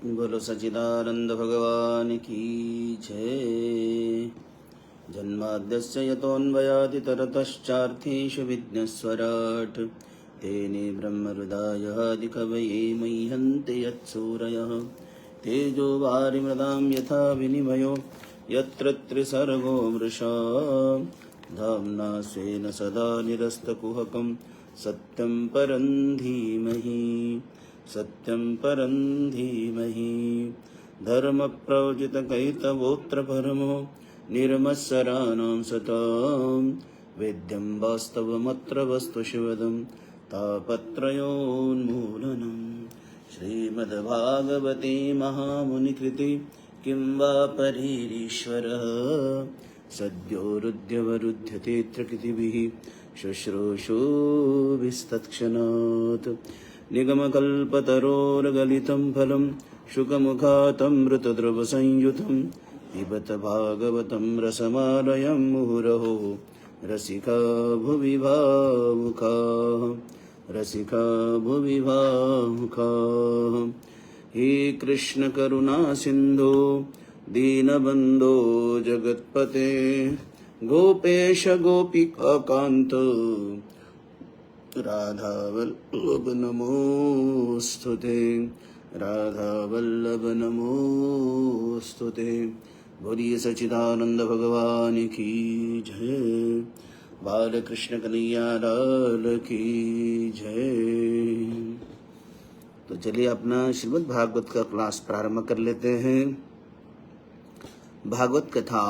बोलो सच्चिदानंद भगवान की जय। जन्माद्यस्य यतोऽन्वयादितरतश्चार्थेषु विघ्नस्वराट् तेने ब्रह्महृदायादिकवये मह्यन्ते यत्सूरयः तेजो वारिमृदां यथा विनिमयो यत्र त्रिसर्गो मृषा धाम्ना स्वेन सदा निरस्तकुहकं सत्यं परं धीमहि सत्यं परं धीमहि। धर्मप्रवजितकैतवोऽत्र परमो निर्मत्सराणां सतां वेद्यं वास्तवमत्र वस्तुशिवदं तापत्रयोन्मूलनं। श्रीमद्भागवते महामुनिकृते किं वा परीरीश्वरः सद्योरुध्यवरुध्यते त्रिकृतिभिः शुश्रूषुभिस्तत्क्षणात्। निगमकल्पतरोर्गलितं फलं शुकमुखातमृतद्रवसंयुतं पिबत भागवतं रसमालयं मुहुरहो रसिका भुवि भावुकाः रसिका भुवि भावुकाः। हे कृष्ण करुणा सिन्धो दीनबन्धो जगत्पते गोपेश गोपिकान्त राधावल्लभ नमोस्तुते राधावल्लभ नमोस्तुते। बोलिए सच्चिदानंद भगवान की जय। बालकृष्ण कन्हैया लाल की जय। तो चलिए अपना श्रीमद् भागवत का क्लास प्रारंभ कर लेते हैं। भागवत कथा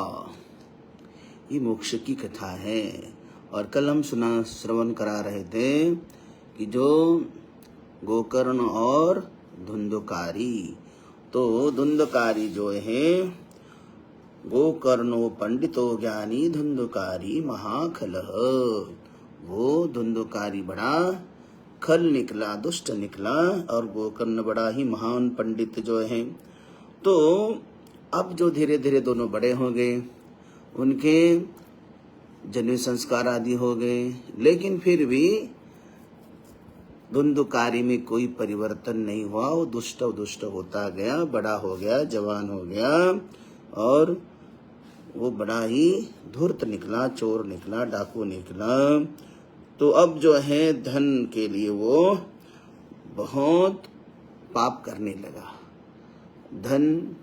ये मोक्ष की कथा है और कल हम श्रवण करा रहे थे कि जो गोकर्ण और धुंधकारी, तो धुंधकारी जो है गोकर्णो पंडितो ज्ञानी धुंधकारी महाखलः, वो धुंधकारी बड़ा खल निकला, दुष्ट निकला और गोकर्ण बड़ा ही महान पंडित जो है। तो अब जो धीरे धीरे दोनों बड़े हो गए, उनके जन्म संस्कार आदि हो गए, लेकिन फिर भी धुंधकारी में कोई परिवर्तन नहीं हुआ। वो दुष्ट होता गया, बड़ा हो गया, जवान हो गया और वो बड़ा ही धूर्त निकला, चोर निकला, डाकू निकला। तो अब जो है धन के लिए वो बहुत पाप करने लगा। धन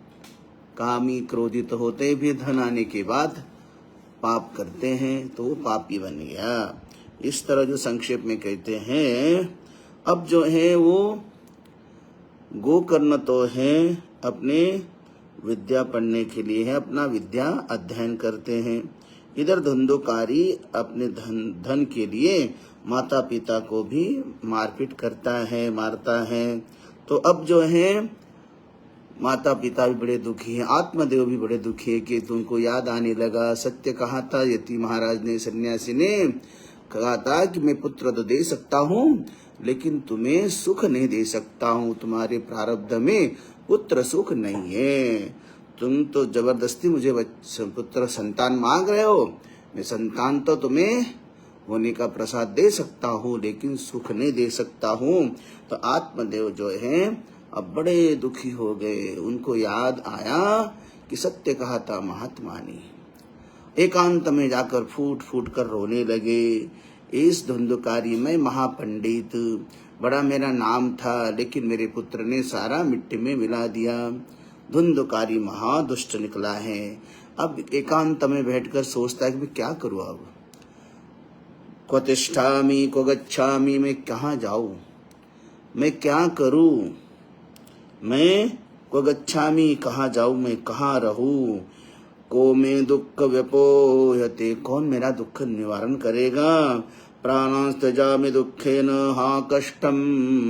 कामी क्रोधित होते भी धन आने के बाद पाप करते हैं तो वो पापी बन गया। इस तरह जो संक्षेप में कहते हैं, अब जो है वो गोकर्ण तो है अपने विद्या पढ़ने के लिए है, अपना विद्या अध्ययन करते हैं। इधर धुंधकारी अपने धन के लिए माता पिता को भी मारपीट करता है, मारता है। तो अब जो है माता पिता भी बड़े दुखी हैं, आत्मदेव भी बड़े दुखी है कि तुमको याद आने लगा। सत्य कहा था यति महाराज ने, सन्यासी ने कहा था कि मैं पुत्र तो दे सकता हूँ लेकिन तुम्हें सुख नहीं दे सकता हूँ, तुम्हारे प्रारब्ध में पुत्र सुख नहीं है। तुम तो जबरदस्ती मुझे पुत्र संतान मांग रहे हो, मैं संतान तो तुम्हें होने का प्रसाद दे सकता हूँ लेकिन सुख नहीं दे सकता हूँ। तो आत्मदेव जो है अब बड़े दुखी हो गए। उनको याद आया कि सत्य कहा था महात्मा ने। एकांत में जाकर फूट फूट कर रोने लगे। इस धुंधकारी में महापंडित, बड़ा मेरा नाम था लेकिन मेरे पुत्र ने सारा मिट्टी में मिला दिया। धुंधकारी महादुष्ट निकला है। अब एकांत में बैठकर सोचता है कि मैं क्या करूं, अब क्व तिष्ठामि क्व गच्छामि, मैं कहाँ जाऊं, मैं क्या करूं, मैं क्व गच्छामि कहाँ जाऊं, मैं कहाँ रहूं। को में दुख व्यपोहते, कौन मेरा दुख निवारण करेगा। प्राणांस्तजामि दुखेन हा कष्टम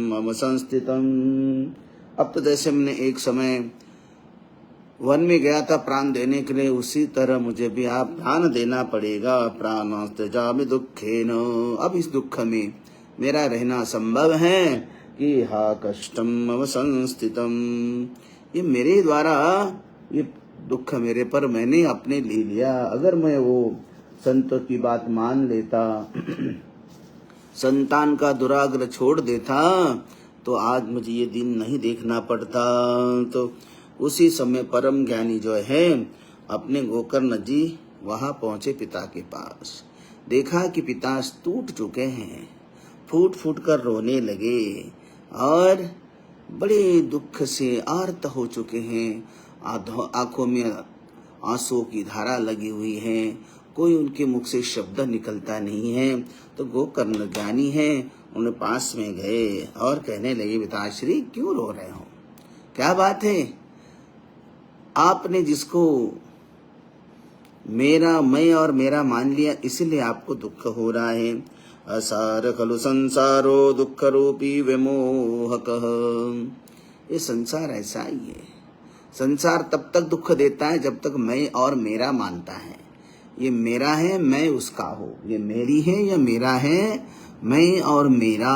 मम संस्थितम। अब तो जैसे मैंने एक समय वन में गया था प्राण देने के लिए, उसी तरह मुझे भी आप प्राण देना पड़ेगा। प्राणांस्तजामि दुखेन, अब इस दुख में मेरा रहना संभव है कि हा कष्टम मम संस्थितम, ये मेरे द्वारा ये दुख मेरे पर मैंने अपने ले लिया। अगर मैं वो संतों की बात मान लेता, संतान का दुराग्रह छोड़ देता, तो आज मुझे ये दिन नहीं देखना पड़ता। तो उसी समय परम ज्ञानी जो है अपने गोकर्ण जी वहां पहुंचे पिता के पास। देखा कि पिता टूट चुके हैं, फूट फूट कर रोने लगे और बड़े दुख से आर्त हो चुके हैं। आंखों में आंसू की धारा लगी हुई है, कोई उनके मुख से शब्द निकलता नहीं है। तो गोकर्ण ज्ञानी है, उन्हें पास में गए और कहने लगे, पिताश्री क्यों रो रहे हो, क्या बात है? आपने जिसको मेरा मैं और मेरा मान लिया, इसलिए आपको दुख हो रहा है। असार खलु संसारो दुख रूपी विमोहकः। ये संसार ऐसा ही है। संसार तब तक दुख देता है जब तक मैं और मेरा मानता है। ये मेरा है, मैं उसका हूँ। ये मेरी है या मेरा है, मैं और मेरा।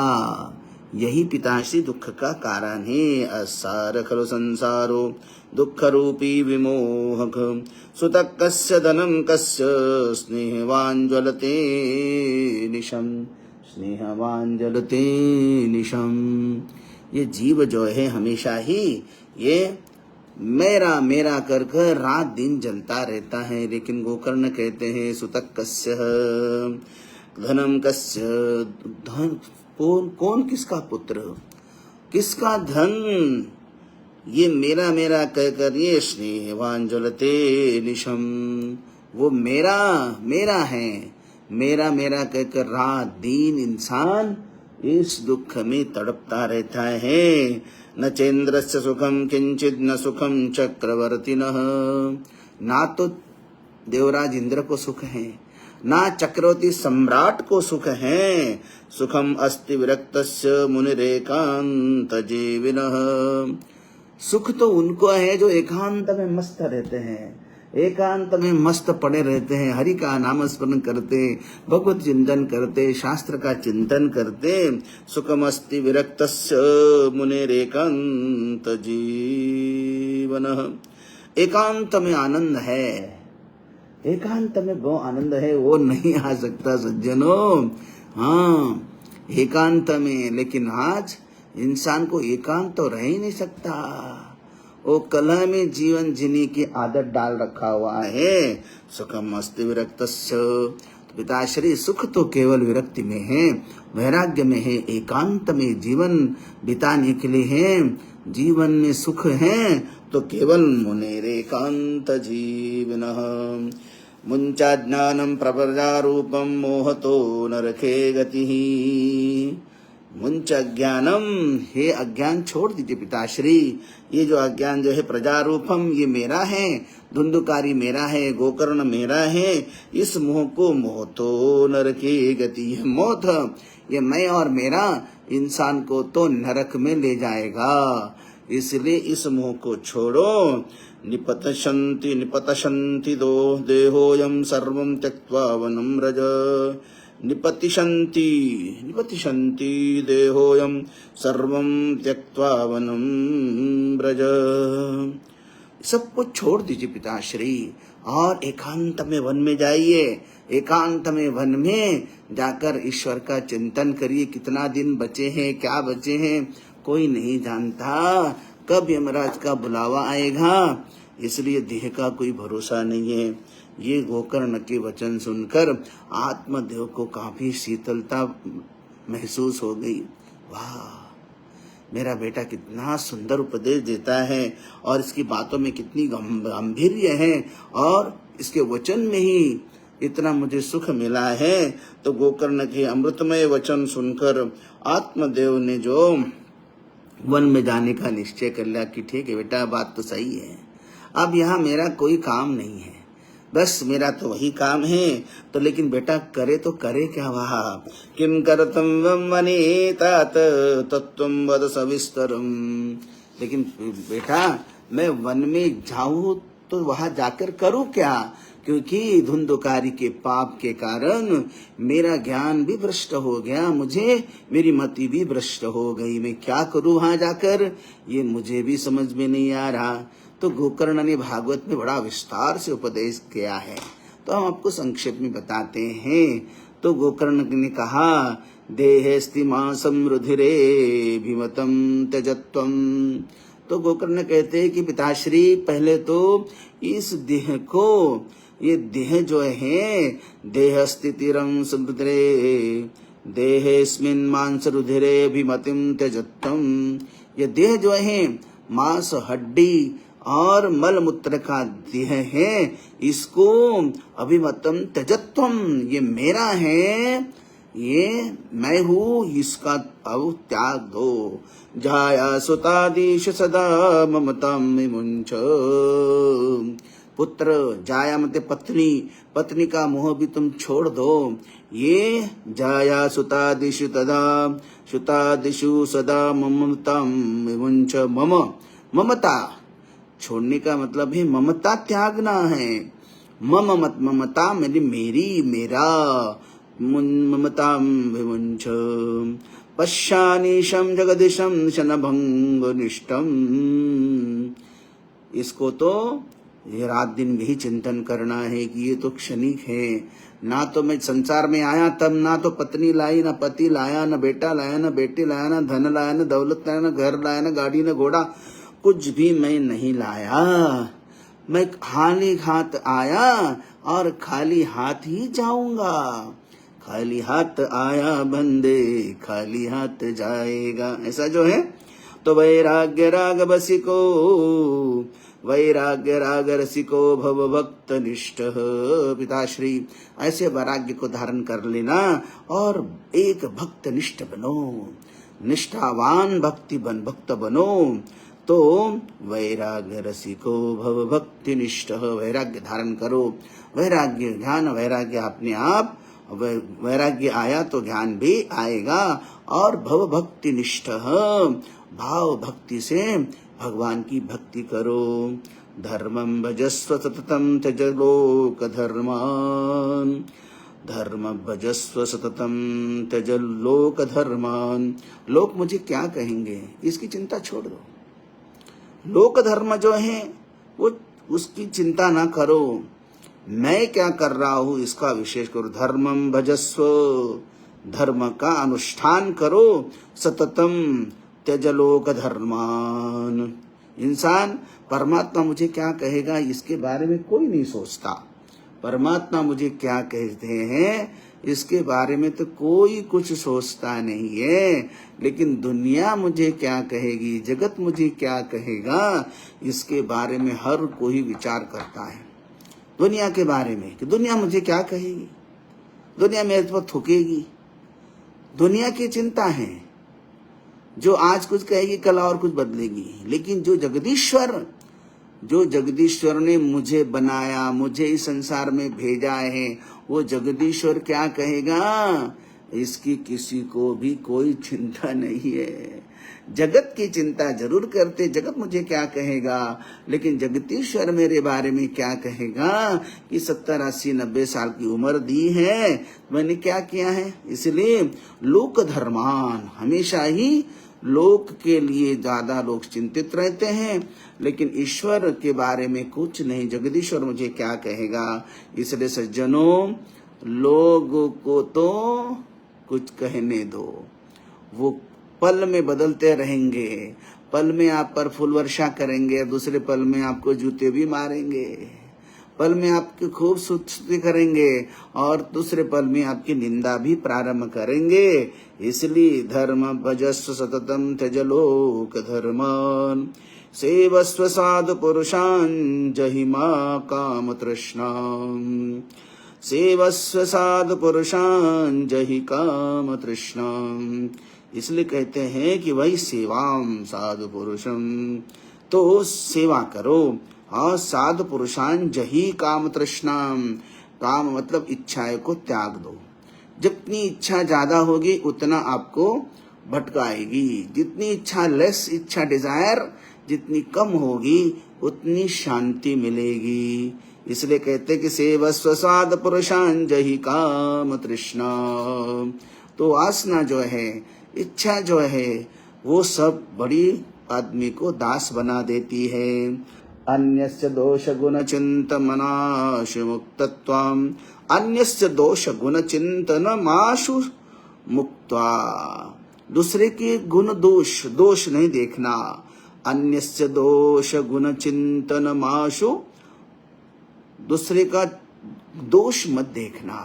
यही पिताश्री दुख का कारण है। असार खलु संसारो दुख रूपी विमोहक। सुतः कस्य धनं कस्य स्नेहवान् ज्वलते निशम, स्नेहवान् ज्वलते निशम। ये जीव जो है हमेशा ही ये मेरा मेरा कर कर रात दिन जलता रहता है। लेकिन गोकर्ण कहते हैं, सुतः कस्य धनम कस्य, धन कौन किसका पुत्र, किसका धन, ये मेरा मेरा कहकर ये स्नेहवान ज्वलते निशम, वो मेरा मेरा है, मेरा मेरा कहकर रात दिन इंसान इस दुख में तड़पता रहता है। न चेन्द्रस्य सुखम किंचित न सुखम चक्रवर्तिनः। ना तो देवराज इंद्र को सुख है, ना चक्रवर्ती सम्राट को सुख है। सुखम अस्ति विरक्तस्य मुनिरेकांत जीविनः। सुख तो उनको है जो एकांत में मस्त रहते हैं, एकांत में मस्त पड़े रहते हैं, हरि का नाम स्मरण करते, भगवत चिंतन करते, शास्त्र का चिंतन करते। सुखमस्ति विरक्तस्य मुनिरेकांत जीवनः। एकांत में आनंद है, एकांत में वो आनंद है, वो नहीं आ सकता सज्जनों। हाँ, एकांत में। लेकिन आज इंसान को एकांत तो रह ही नहीं सकता। वो कलह में जीवन जीने की आदत डाल रखा हुआ है। सुखम अस्ति विरक्तस्य। तो पिताश्री सुख तो केवल विरक्ति में है, वैराग्य में है, एकांत में जीवन बिताने के लिए है। जीवन में सुख है तो केवल मुनेरेकांत जीवनः। मुंचा ज्ञानम प्रपदारूपम मोहतो नरके गतिः। मुंच अज्ञानम, हे अज्ञान छोड़ दीजिए पिताश्री। ये जो अज्ञान जो है प्रजारूपम, ये मेरा है, धुंधुकारी मेरा है, गोकर्ण मेरा है। इस मोह को मोह तो नरके गति है। मोह, ये मैं और मेरा इंसान को तो नरक में ले जाएगा। इसलिए इस मोह को छोड़ो। निपतशन्ति दो देहोयम सर्वं त्यक्त्वा वनं व्रज। निपतिशन्ति देहोयम सर्वं त्यक्त्वा वनं व्रज। सब कुछ छोड़ दीजिए पिताश्री और एकांत में वन में जाइए। एकांत में वन में जाकर ईश्वर का चिंतन करिए। कितना दिन बचे हैं, क्या बचे हैं, कोई नहीं जानता कब यमराज का बुलावा आएगा। इसलिए देह का कोई भरोसा नहीं है। ये गोकर्ण के वचन सुनकर आत्मदेव को काफी शीतलता महसूस हो गई। वाह, मेरा बेटा कितना सुंदर उपदेश देता है और इसकी बातों में कितनी गांभीर्य है और इसके वचन में ही इतना मुझे सुख मिला है। तो गोकर्ण के अमृतमय वचन सुनकर आत्मदेव ने जो वन में जाने का निश्चय कर लिया कि ठीक है बेटा, बात तो सही है, अब यहाँ मेरा कोई काम नहीं है, बस मेरा तो वही काम है। तो लेकिन बेटा करे तो करे क्या? वहा किम करतम वने तात तत्वम वद सविस्तरम। लेकिन बेटा मैं वन में जाऊं तो वहां जाकर करूं क्या? क्योंकि धुंधकारी के पाप के कारण मेरा ज्ञान भी भ्रष्ट हो गया, मुझे मेरी मति भी भ्रष्ट हो गई। मैं क्या करूं वहां जाकर, ये मुझे भी समझ में नहीं आ रहा। तो गोकर्ण ने भागवत में बड़ा विस्तार से उपदेश किया है, तो हम आपको संक्षेप में बताते हैं। तो गोकर्ण ने कहा देहेस्ति मांसम रुधिरे भिमतम त्यजत्वम। तो गोकर्ण कहते हैं कि पिताश्री पहले तो इस देह को, ये देह जो है देह स्थितिरं समुद्रे देहेस्मिन् मांस रुधिरे अभिमतिम त्यजत्वम, ये देह जो है मांस हड्डी और मल मूत्र का देह है, इसको अभिमतम त्यजत्वम, ये मेरा है, ये मैं हूँ, इसका अब त्याग दो। जाया सुतादिश सदा ममताम विमुंच। पुत्र, जाया मतलब पत्नी, पत्नी का मोह भी तुम छोड़ दो। ये जाया सुतादिशु तदा सुतादिशु सदा ममताम विमुंच। मम, ममता छोड़ने का मतलब है ममता त्यागना है। ममता मेरी, मेरा, ममताम विमुंच। पश्यानीशम जगदीशम शनभंग निष्ठम। इसको तो ये रात दिन यही चिंतन करना है कि ये तो क्षणिक है। ना तो मैं संसार में आया तब ना तो पत्नी लाई, ना पति लाया, ना बेटा लाया, ना बेटी लाया, ना धन लाया, ना दौलत लाया, ना घर लाया, ना गाड़ी, ना घोड़ा, कुछ भी मैं नहीं लाया। मैं खाली हाथ आया और खाली हाथ ही जाऊंगा। खाली हाथ आया बंदे खाली हाथ जाएगा, ऐसा जो है। तो वैराग्य राग बसिको, वैराग्य राग रसिको भव भक्त निष्ठ। पिताश्री ऐसे वैराग्य को धारण कर लेना और एक भक्त निष्ठ बनो, निष्ठावान भक्त बनो। तो वैराग्य रसिको भव भक्ति निष्ठ, वैराग्य धारण करो। वैराग्य ज्ञान, वैराग्य अपने आप, वैराग्य आया तो ज्ञान भी आएगा। और भव भक्ति निष्ठ, भाव भक्ति से भगवान की भक्ति करो। धर्मं भजस्व सततम त्यज लोक धर्मान, धर्म भजस्व सततम त्यज लोक धर्मान। लोग मुझे क्या कहेंगे इसकी चिंता छोड़ दो। लोक धर्म जो है वो उसकी चिंता ना करो, मैं क्या कर रहा हूं इसका विशेष करो। धर्मं भजस्व, धर्म का अनुष्ठान करो। सततम त्यज लोक धर्मान। इंसान परमात्मा मुझे क्या कहेगा इसके बारे में कोई नहीं सोचता। परमात्मा मुझे क्या कहते हैं इसके बारे में तो कोई कुछ सोचता नहीं है। लेकिन दुनिया मुझे क्या कहेगी, जगत मुझे क्या कहेगा, इसके बारे में हर कोई विचार करता है। दुनिया के बारे में कि दुनिया मुझे क्या कहेगी, दुनिया मेरे पर थूकेगी, दुनिया की चिंता है। जो आज कुछ कहेगी कल और कुछ बदलेगी। लेकिन जो जगदीश्वर ने मुझे बनाया, मुझे इस संसार में भेजा है, वो जगदीश्वर क्या कहेगा इसकी किसी को भी कोई चिंता नहीं है। जगत की चिंता जरूर करते, जगत मुझे क्या कहेगा, लेकिन जगदीश्वर मेरे बारे में क्या कहेगा कि 70, 80, 90 साल की उम्र दी है, मैंने क्या किया है। इसलिए लोक धर्मान, हमेशा ही लोक के लिए ज्यादा लोग चिंतित रहते हैं, लेकिन ईश्वर के बारे में कुछ नहीं। जगदीश्वर मुझे क्या कहेगा। इसलिए सज्जनों, लोगों को तो कुछ कहने दो, वो पल में बदलते रहेंगे। पल में आप पर फूल वर्षा करेंगे, दूसरे पल में आपको जूते भी मारेंगे। पल में आपकी खूब स्तुति करेंगे और दूसरे पल में आपकी निंदा भी प्रारंभ करेंगे। इसलिए धर्म भजस्व सततम त्यज लोक धर्मान, सेवस्व साधु पुरुषान् जहिमा काम तृष्णाम्, सेवस्व साधु पुरुषान् जहि काम तृष्णाम्। इसलिए कहते हैं कि वही सेवाम साधु पुरुषम, तो सेवा करो। और साधु पुरुषान जही काम तृष्णाम, काम मतलब इच्छाएं को त्याग दो। जितनी इच्छा ज्यादा होगी उतना आपको भटकाएगी। जितनी इच्छा, लेस इच्छा, डिजायर जितनी कम होगी उतनी शांति मिलेगी। इसलिए कहते कि सेवस्व साधु पुरुषान जही काम तृष्णा। तो वासना जो है, इच्छा जो है, वो सब बड़ी आदमी को दास बना देती है। अन्यस्य दोष गुण चिंतनाशु मुक्तत्वम्, अन्यस्य दोष गुण चिंतनमाशु मुक्त्वा, दूसरे के गुण दोष दोष नहीं देखना। अन्यस्य दोष गुण चिंतन माशु, दूसरे का दोष मत देखना।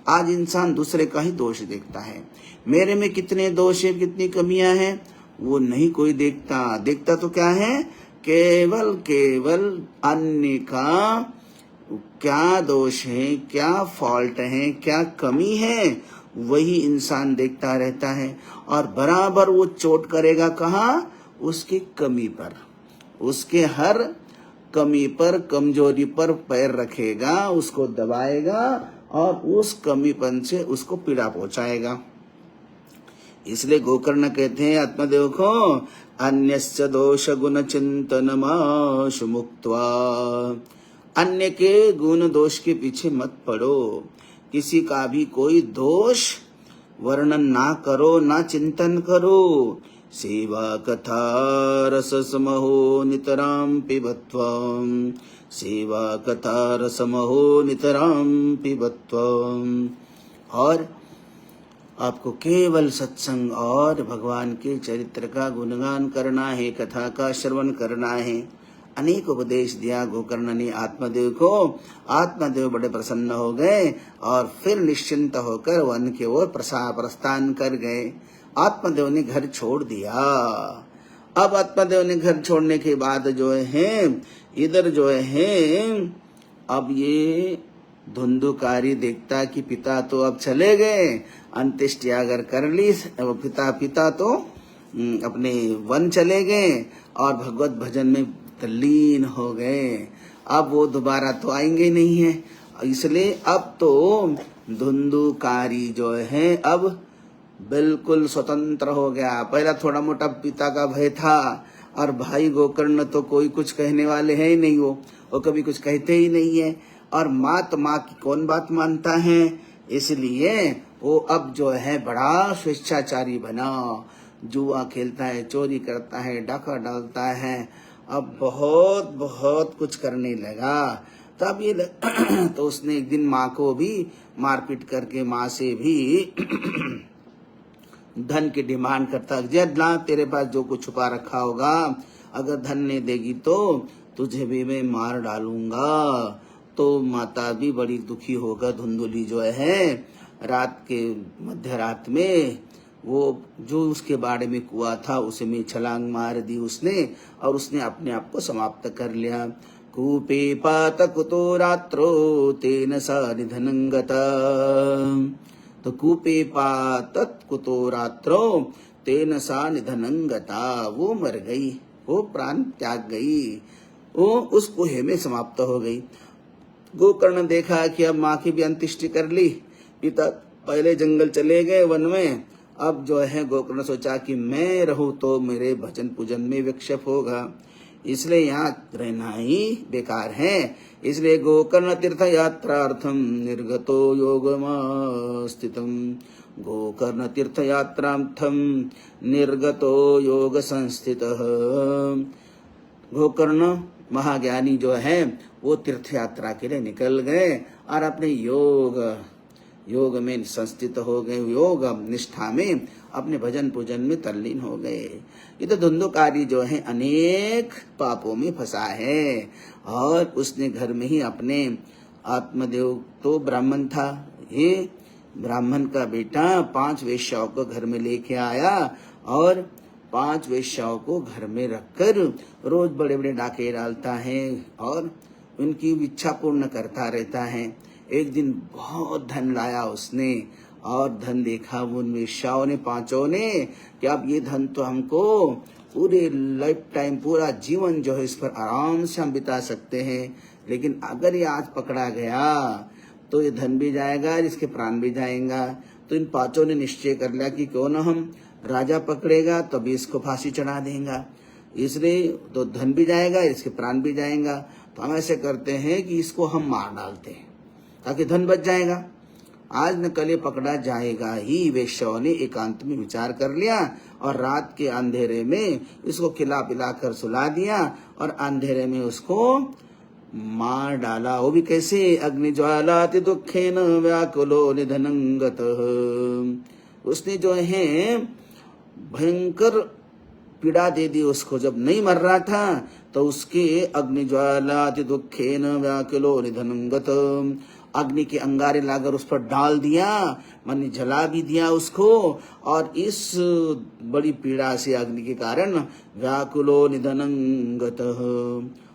आज इंसान दूसरे का ही दोष देखता है। मेरे में कितने दोष है, कितनी कमियां हैं, वो नहीं कोई देखता। देखता तो क्या है, केवल केवल अन्य का क्या दोष है, क्या फॉल्ट है, क्या कमी है, वही इंसान देखता रहता है। और बराबर वो चोट करेगा कहाँ, उसकी कमी पर, उसके हर कमी पर, कमजोरी पर पैर रखेगा, उसको दबाएगा और उस कमीपन से उसको पीड़ा पहुंचाएगा। इसलिए गोकर्ण कहते हैं आत्मदेव को, अन्यस्य दोष गुण चिंतनमाशु मुक्त्वा, अन्य के गुण दोष के पीछे मत पड़ो। किसी का भी कोई दोष वर्णन ना करो, ना चिंतन करो। सेवा कथा रस समहो नितराम पिबत्वम, सेवा कथा रसमहो नितराम पिबत्वम। और आपको केवल सत्संग और भगवान के चरित्र का गुणगान करना है, कथा का श्रवण करना है। अनेक उपदेश दिया गोकर्ण ने आत्मदेव को। आत्मदेव बड़े प्रसन्न हो गए और फिर निश्चिंत होकर वन की ओर प्रस्थान कर गए। आत्मदेव ने घर छोड़ दिया। अब आत्मदेव ने घर छोड़ने के बाद जो है इधर जो है अब ये धुंधुकारी देखता कि पिता तो अब चले गए, अंत्येष्टि अगर कर ली, पिता तो अपने वन चले गए और भगवत भजन में तल्लीन हो गए। अब वो दोबारा तो आएंगे नहीं है, इसलिए अब तो धुंधुकारी जो है अब बिल्कुल स्वतंत्र हो गया। पहला थोड़ा मोटा पिता का भय था, और भाई गोकर्ण तो कोई कुछ कहने वाले है ही नहीं, वो कभी कुछ कहते ही नहीं है। और माँ की कौन बात मानता है, इसलिए वो अब जो है बड़ा स्वेच्छाचारी बना। जुआ खेलता है, चोरी करता है, डाका डालता है, अब बहुत बहुत कुछ करने लगा। तब ये तो उसने एक दिन माँ को भी मारपीट करके माँ से भी धन की डिमांड करता, जब ला तेरे पास जो कुछ छुपा रखा होगा, अगर धन नहीं देगी तो तुझे भी मैं मार डालूंगा। तो माता भी बड़ी दुखी होकर धुंधुली जो है रात के मध्य रात में वो जो उसके बाड़े में कुआ था उसे में छलांग मार दी उसने, और उसने अपने आप को समाप्त कर लिया। कूपे पात कुतो रात्रो तेन सा निधनं गता, तो कूपे पातत कुतो रात्रो तेन सा निधनं गता, वो मर गई, वो प्राण त्याग गई, वो उस कुएं में समाप्त हो गई। गोकर्ण देखा कि अब माँ की भी अंत्येष्टि कर ली, पिता पहले जंगल चले गए वन में, अब जो है गोकर्ण सोचा कि मैं रहूं तो मेरे भजन पूजन में विक्षेप होगा, इसलिए यहाँ रहना ही बेकार है। इसलिए गोकर्ण तीर्थ यात्रार्थम निर्गतो योगमास्थितम, गोकर्ण तीर्थ यात्रार्थम निर्गतो योग संस्थितः। गोकर्ण महाज्ञानी जो है वो तीर्थ यात्रा के लिए निकल गए और अपने योग में संस्थित हो गए, योग निष्ठा में अपने भजन पूजन में तल्लीन हो गए। ये तो धुंधुकारी जो है अनेक पापों में फंसा है, और उसने घर में ही अपने आत्मदेव तो ब्राह्मण था, ये ब्राह्मण का बेटा 5 वेश्याओं को घर में लेके आया और 5 वेश्याओं को घर में रखकर रोज बड़े बड़े डाके डालता है और उनकी इच्छा पूर्ण करता रहता है। एक दिन बहुत धन लाया उसने, और धन देखा उन वेश्याओं ने 5 ने कि अब ये धन तो हमको पूरे लाइफ टाइम, पूरा जीवन जो है इस पर आराम से हम बिता सकते हैं, लेकिन अगर ये आज पकड़ा गया तो ये धन भी जाएगा और इसके प्राण भी जाएगा। तो इन 5 ने निश्चय कर लिया कि क्यों ना हम राजा पकड़ेगा तभी इसको फांसी चढ़ा देगा, इसलिए तो धन भी जाएगा इसके प्राण भी जाएगा। तो हम ऐसे करते हैं कि इसको हम मार डालते हैं ताकि धन बच जाएगा, आज न कल ये पकड़ा जाएगा ही। वेश्याओं ने एकांत में विचार कर लिया और रात के अंधेरे में इसको खिला पिला कर सुला दिया और अंधेरे में उसको मार डाला। वो भी कैसे, अग्नि ज्वालाति दुखेन व्याकुलो निधनं गतः, उसने जो है भयंकर पीड़ा दे दी उसको। जब नहीं मर रहा था तो उसके अग्निज्वालाति दुखेन व्याकुलो निधनंगत, अग्नि के अंगारे लाकर उस पर डाल दिया, माने जला भी दिया उसको, और इस बड़ी पीड़ा से अग्नि के कारण व्याकुलो निधनंगत,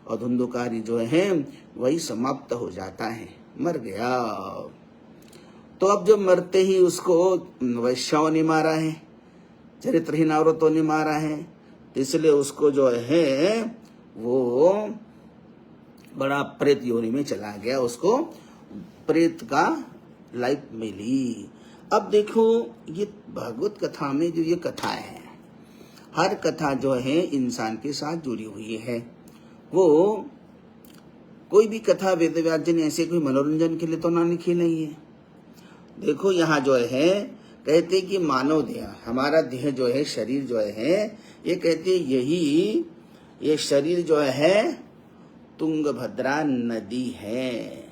और धुंधुकारी जो है वही समाप्त हो जाता है, मर गया। तो अब जब मरते ही उसको वैश्याओं ने मारा है, चरित्रहीन औरतों ने मारा है, तो इसलिए उसको जो है वो बड़ा प्रेत योनि में चला गया, उसको प्रेत का लाइफ मिली। अब देखो ये भागवत कथा में जो ये कथा है, हर कथा जो है इंसान के साथ जुड़ी हुई है। वो कोई भी कथा वेदव्यास जी ने ऐसे कोई मनोरंजन के लिए तो ना लिखी नहीं है। देखो यहाँ जो है कहते कि मानव देह, हमारा देह जो है, शरीर जो है, ये कहते यही ये शरीर जो है तुंगभद्रा नदी है।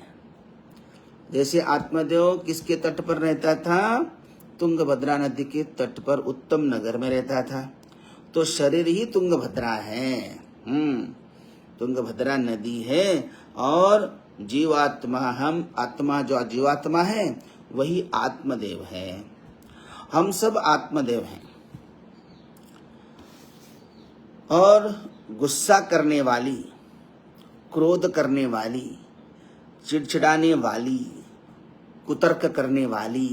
जैसे आत्मदेव किसके तट पर रहता था? तुंगभद्रा नदी के तट पर उत्तम नगर में रहता था। तो शरीर ही तुंगभद्रा है, तुंगभद्रा नदी है। और जीवात्मा, हम आत्मा जो जीवात्मा है वही आत्मदेव है। हम सब आत्मदेव हैं। और गुस्सा करने वाली, क्रोध करने वाली, चिड़चिड़ाने वाली, कुतर्क करने वाली,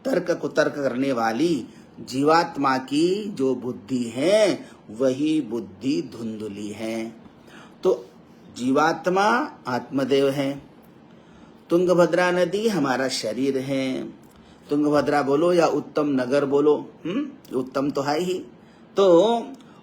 तर्क कुतर्क करने वाली जीवात्मा की जो बुद्धि है वही बुद्धि धुंधली है। तो जीवात्मा आत्मदेव है, तुंगभद्रा नदी हमारा शरीर है। तुंगभद्रा बोलो या उत्तम नगर बोलो, उत्तम तो है ही। तो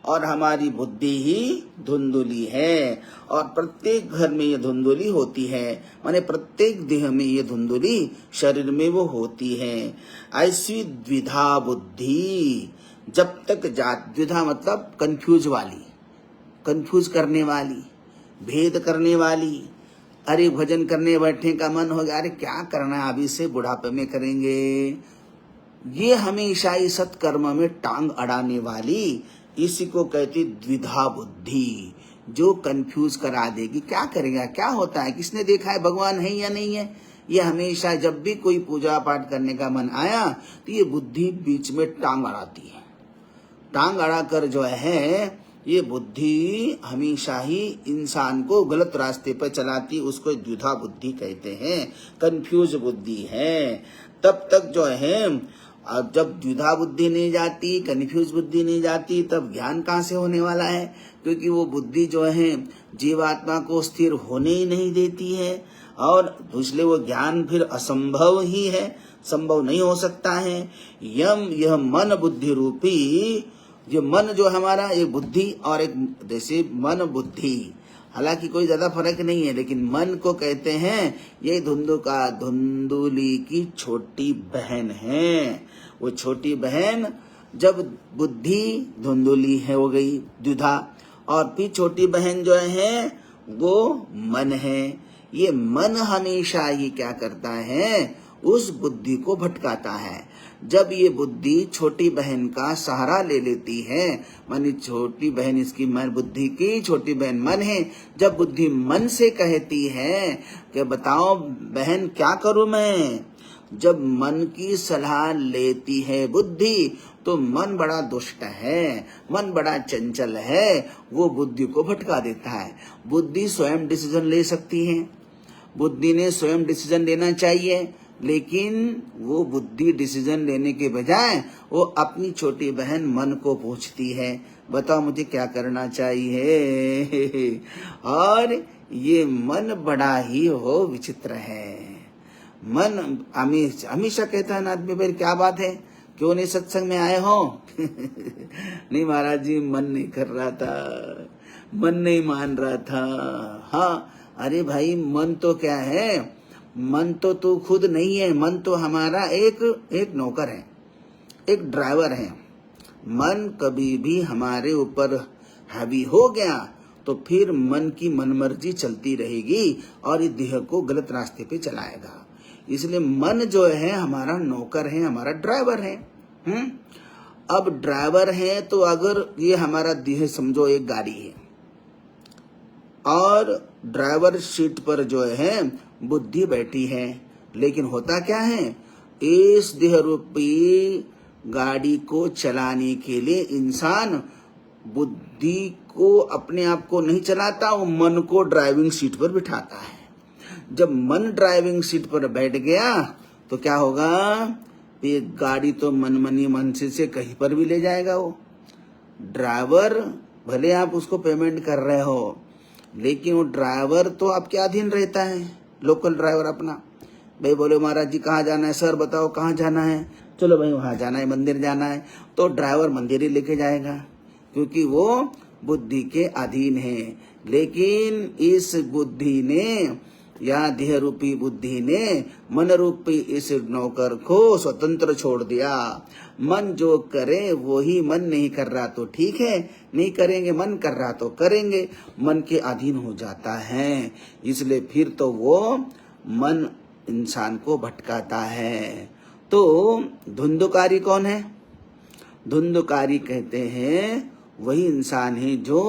और हमारी बुद्धि ही धुंधली है, और प्रत्येक घर में ये धुंधली होती है, माने प्रत्येक देह में ये धुंधली शरीर में वो होती है। ऐसी द्विधा बुद्धि जब तक जात, द्विधा मतलब कंफ्यूज वाली, कंफ्यूज करने वाली, भेद करने वाली। अरे भजन करने बैठने का मन हो गया, अरे क्या करना है अभी से, बुढ़ापे में करेंगे। ये हमेशा इस सत्कर्म में टांग अड़ाने वाली, इसी को कहती द्विधा बुद्धि, जो कंफ्यूज करा देगी। क्या करेगा, क्या होता है, किसने देखा है भगवान है या नहीं है। ये हमेशा जब भी कोई पूजा पाठ करने का मन आया तो ये बुद्धि बीच में टांग अड़ाती है। टांग अड़ाकर जो है ये बुद्धि हमेशा ही इंसान को गलत रास्ते पर चलाती, उसको द्विधा बुद्धि कहते हैं, कंफ्यूज बुद्धि है। तब तक जो है, जब द्विधा बुद्धि नहीं जाती, कंफ्यूज बुद्धि नहीं जाती, तब ज्ञान कहाँ से होने वाला है? क्योंकि वो बुद्धि जो है जीवात्मा को स्थिर होने ही नहीं देती है, और इसलिए वो ज्ञान फिर असंभव ही है, संभव नहीं हो सकता है। यह मन बुद्धि रूपी, ये मन जो हमारा, एक बुद्धि और एक, जैसे मन बुद्धि, हालांकि कोई ज्यादा फर्क नहीं है, लेकिन मन को कहते हैं ये धुंधुली की छोटी बहन है। वो छोटी बहन, जब बुद्धि धुंधुली है हो गई द्विधा, और फिर छोटी बहन जो है वो मन है। ये मन हमेशा ये क्या करता है, उस बुद्धि को भटकाता है। जब ये बुद्धि छोटी बहन का सहारा ले लेती है, मानी छोटी बहन इसकी मन, बुद्धि की छोटी बहन मन है, जब बुद्धि मन से कहती है कि बताओ बहन क्या करूं मैं, जब मन की सलाह लेती है बुद्धि, तो मन बड़ा दुष्ट है, मन बड़ा चंचल है, वो बुद्धि को भटका देता है। बुद्धि स्वयं डिसीजन ले सकती है, बुद्धि ने स्वयं डिसीजन लेना चाहिए, लेकिन वो बुद्धि डिसीजन लेने के बजाय वो अपनी छोटी बहन मन को पूछती है, बताओ मुझे क्या करना चाहिए। और ये मन बड़ा ही हो विचित्र है। मन हमेशा कहता है ना आदमी, भाई क्या बात है, क्यों नहीं सत्संग में आए हो? नहीं महाराज जी, मन नहीं कर रहा था, मन नहीं मान रहा था। हाँ, अरे भाई मन तो क्या है, मन तो तू खुद नहीं है, मन तो हमारा एक नौकर है, एक ड्राइवर है। मन कभी भी हमारे ऊपर हावी हो गया तो फिर मन की मनमर्जी चलती रहेगी और इस देह को गलत रास्ते पे चलाएगा। इसलिए मन जो है हमारा नौकर है, हमारा ड्राइवर है। अब ड्राइवर है तो अगर ये हमारा देह समझो एक गाड़ी है और ड्राइवर सीट पर जो है बुद्धि बैठी है, लेकिन होता क्या है, इस देह रूपी गाड़ी को चलाने के लिए इंसान बुद्धि को अपने आप को नहीं चलाता, वो मन को ड्राइविंग सीट पर बिठाता है। जब मन ड्राइविंग सीट पर बैठ गया तो क्या होगा, ये गाड़ी तो मनमनी मन से कहीं पर भी ले जाएगा। वो ड्राइवर भले आप उसको पेमेंट कर रहे हो, लेकिन वो ड्राइवर तो आपके अधीन रहता है। लोकल ड्राइवर अपना, भाई बोले महाराज जी कहाँ जाना है, सर बताओ कहाँ जाना है, चलो भाई वहां जाना है, मंदिर जाना है, तो ड्राइवर मंदिर ही लेके जाएगा क्योंकि वो बुद्धि के अधीन है। लेकिन इस बुद्धि ने या देह रूपी बुद्धि ने मन रूपी इस नौकर को स्वतंत्र छोड़ दिया। मन जो करे वो ही, मन नहीं कर रहा तो ठीक है, नहीं करेंगे, मन कर रहा तो करेंगे, मन के अधीन हो जाता है। इसलिए फिर तो वो मन इंसान को भटकाता है। तो धुंधकारी कौन है? धुंधकारी कहते हैं वही इंसान है जो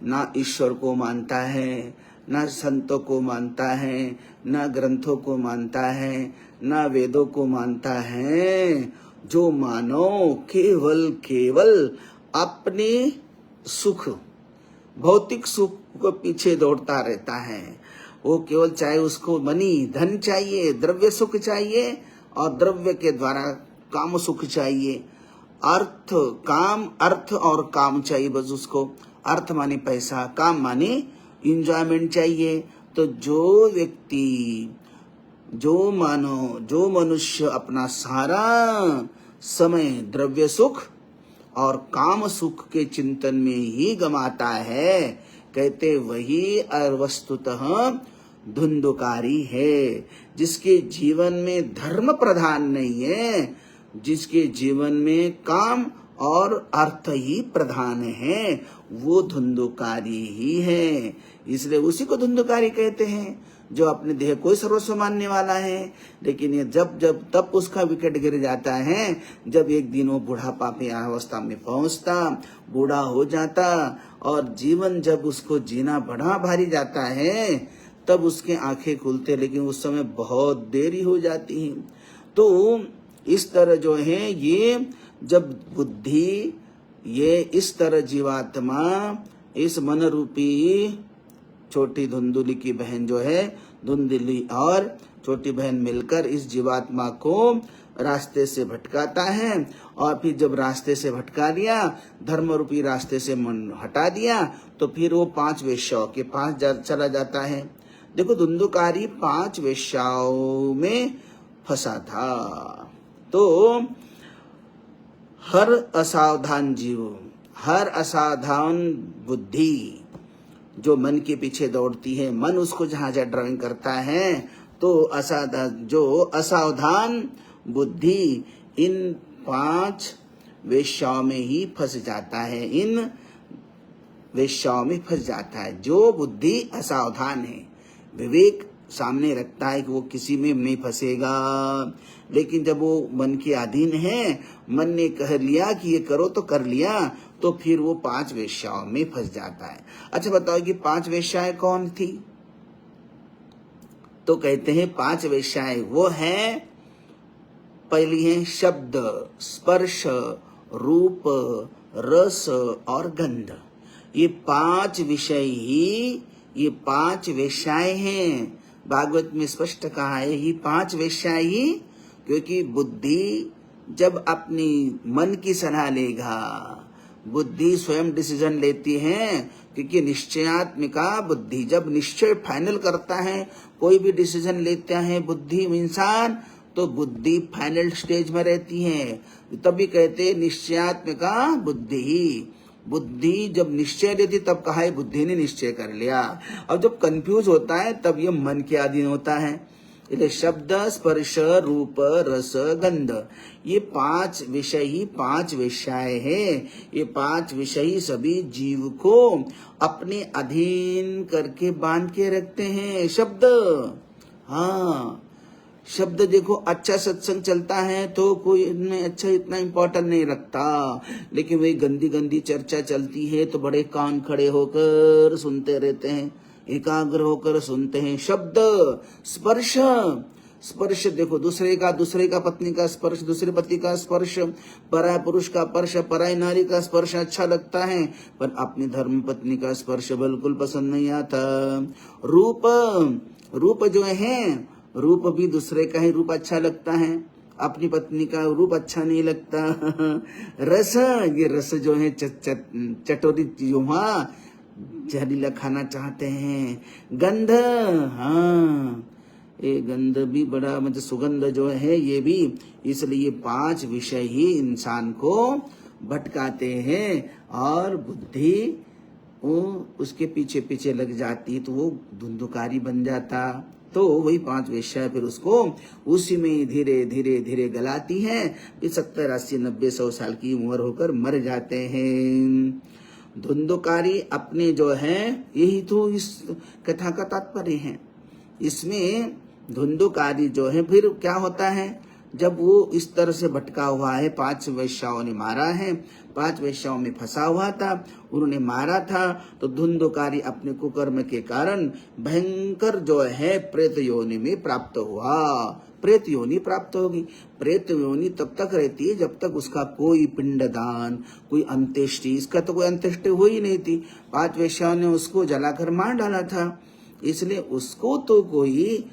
ना ईश्वर को मानता है, ना संतों को मानता है, ना ग्रंथों को मानता है, ना वेदों को मानता है, जो मानो केवल अपने सुख, भौतिक सुख को पीछे दौड़ता रहता है। वो केवल चाहे उसको मनी धन चाहिए, द्रव्य सुख चाहिए, और द्रव्य के द्वारा काम सुख चाहिए, अर्थ और काम चाहिए बस उसको। अर्थ माने पैसा, काम माने इंजॉयमेंट चाहिए। तो जो व्यक्ति, जो मनुष्य अपना सारा समय द्रव्य सुख और काम सुख के चिंतन में ही गमाता है, कहते वही वस्तुतः धुंधकारी है। जिसके जीवन में धर्म प्रधान नहीं है, जिसके जीवन में काम और अर्थ ही प्रधान है, वो धुंधकारी ही है। इसलिए उसी को धुंधकारी कहते हैं, जो अपने देह को सर्वस्व मानने वाला है। लेकिन ये जब तब उसका विकेट गिर जाता है, जब एक दिन वो बुढ़ापा में अवस्था में पहुंचता, बूढ़ा हो जाता, और जीवन जब उसको जीना बड़ा भारी जाता है, तब उसके आंखें खुलते, लेकिन उस समय बहुत देरी हो जाती है। तो इस तरह जो है, ये जब बुद्धि, ये इस तरह जीवात्मा इस मन रूपी छोटी धुंधुली की बहन जो है, धुंधुली और छोटी बहन मिलकर इस जीवात्मा को रास्ते से भटकाता है। और फिर जब रास्ते से भटका दिया, धर्म रूपी रास्ते से मन हटा दिया, तो फिर वो 5 वेश्याओं के पास चला जाता है। देखो, धुंधुकारी 5 वेश्याओं में फंसा था। तो हर असावधान जीव, हर असावधान बुद्धि जो मन के पीछे दौड़ती है, मन उसको जहां ड्राइविंग करता है, तो असावधान बुद्धि इन 5 वेश्याओं में ही फंस जाता है, इन वेश्याओं में फंस जाता है। जो बुद्धि असावधान है, विवेक सामने रखता है कि वो किसी में नहीं फंसेगा, लेकिन जब वो मन के अधीन है, मन ने कह लिया कि ये करो तो कर लिया, तो फिर वो 5 वेश्याओं में फंस जाता है। अच्छा बताओ कि 5 वेश्याएं कौन थी? तो कहते हैं 5 वेश्याएं वो है, पहली है शब्द, स्पर्श, रूप, रस और गंध। ये 5 विषय ही, ये 5 वेश्याएं हैं। भागवत में स्पष्ट कहा है, ये 5 वेश्याएं ही, क्योंकि बुद्धि जब अपनी मन की सलाह लेगा, बुद्धि स्वयं डिसीजन लेती है, क्योंकि निश्चयात्मिका बुद्धि जब निश्चय फाइनल करता है, कोई भी डिसीजन लेता है बुद्धि इंसान, तो बुद्धि फाइनल स्टेज में रहती है। तभी कहते निश्चयात्मिका बुद्धि ही। बुद्धि जब निश्चय लेती तब कहा है बुद्धि ने निश्चय कर लिया। अब जब कंफ्यूज होता है तब ये मन के अधीन होता है। इसलिए शब्द, स्पर्श, रूप, रस, गंध, ये 5 विषय ही 5 वेश्याएं हैं। ये 5 विषय ही सभी जीव को अपने अधीन करके बांध के रखते हैं। शब्द, हाँ, शब्द देखो, अच्छा सत्संग चलता है तो कोई अच्छा इतना इम्पोर्टेंट नहीं रखता, लेकिन वही गंदी गंदी चर्चा चलती है तो बड़े कान खड़े होकर सुनते रहते हैं, एकाग्र होकर सुनते हैं। शब्द, स्पर्श, स्पर्श देखो, दूसरे का पत्नी का स्पर्श, दूसरे पति का स्पर्श, पराय पुरुष का स्पर्श, पराय नारी का स्पर्श अच्छा लगता है, पर अपनी धर्म पत्नी का स्पर्श बिल्कुल पसंद नहीं आता। रूप, रूप जो है, रूप भी दूसरे का ही रूप अच्छा लगता है, अपनी पत्नी का रूप अच्छा नहीं लगता। रस, ये रस जो है चटोरी युवा जहरीला खाना चाहते हैं। गंध, हाँ ये गंध भी बड़ा, मतलब सुगंध जो है ये भी, इसलिए 5 विषय ही इंसान को भटकाते हैं और बुद्धि वो उसके पीछे पीछे लग जाती, तो वो धुंधुकारी बन जाता। तो वही 5 विषय फिर उसको उसी में धीरे धीरे धीरे गलाती है, फिर 70, 80, 90, 100 साल की उम्र होकर मर जाते हैं। धुंधुकारी अपने जो है, यही तो इस कथा का तात्पर्य है। इसमें धुंधुकारी जो है, फिर क्या होता है, जब वो इस तरह से भटका हुआ है, 5 वेश्याओं ने मारा है, 5 वेश्याओं में फंसा हुआ था, उन्होंने मारा था, तो धुंधुकारी अपने कुकर्म के कारण भयंकर जो है प्रेत योनि में प्राप्त हुआ। प्रेत योनि प्राप्त होगी। प्रेत योनि तब तक रहती है जब तक उसका कोई पिंडदान, कोई अंत्येष्टि, इसका तो कोई अंत्येष्टि हुई नहीं थी, 5 वेश्याओं ने उसको जलाकर मार डाला था, इसलिए उसको तो कोई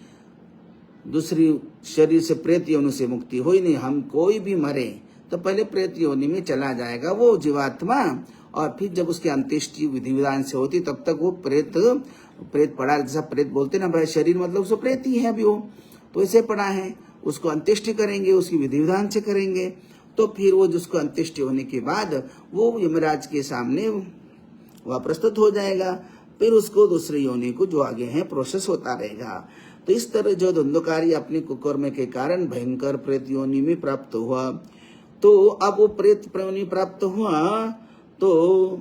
दूसरी शरीर से प्रेत योनि से मुक्ति हुई नहीं। हम कोई भी मरे तो पहले प्रेत योनि में चला जाएगा वो जीवात्मा, और फिर जब उसकी अंत्येष्टि विधि विधान से होती तब तक वो प्रेत पड़ा, जैसा प्रेत बोलते ना भाई, शरीर मतलब उसको प्रेत ही है अभी वो, तो ऐसे पड़ा है, उसको अंत्येष्टि करेंगे, उसकी विधि विधान से करेंगे, तो फिर वो जिसको अंत्येष्टि होने के बाद वो यमराज के सामने वह प्रस्तुत हो जाएगा, फिर उसको दूसरी योनि को जो आगे है प्रोसेस होता रहेगा। तो इस तरह जो धुंधुकारी अपने कुकर्म के कारण भयंकर प्रेत योनि में प्राप्त हुआ, तो अब वो प्रेत योनि प्राप्त हुआ तो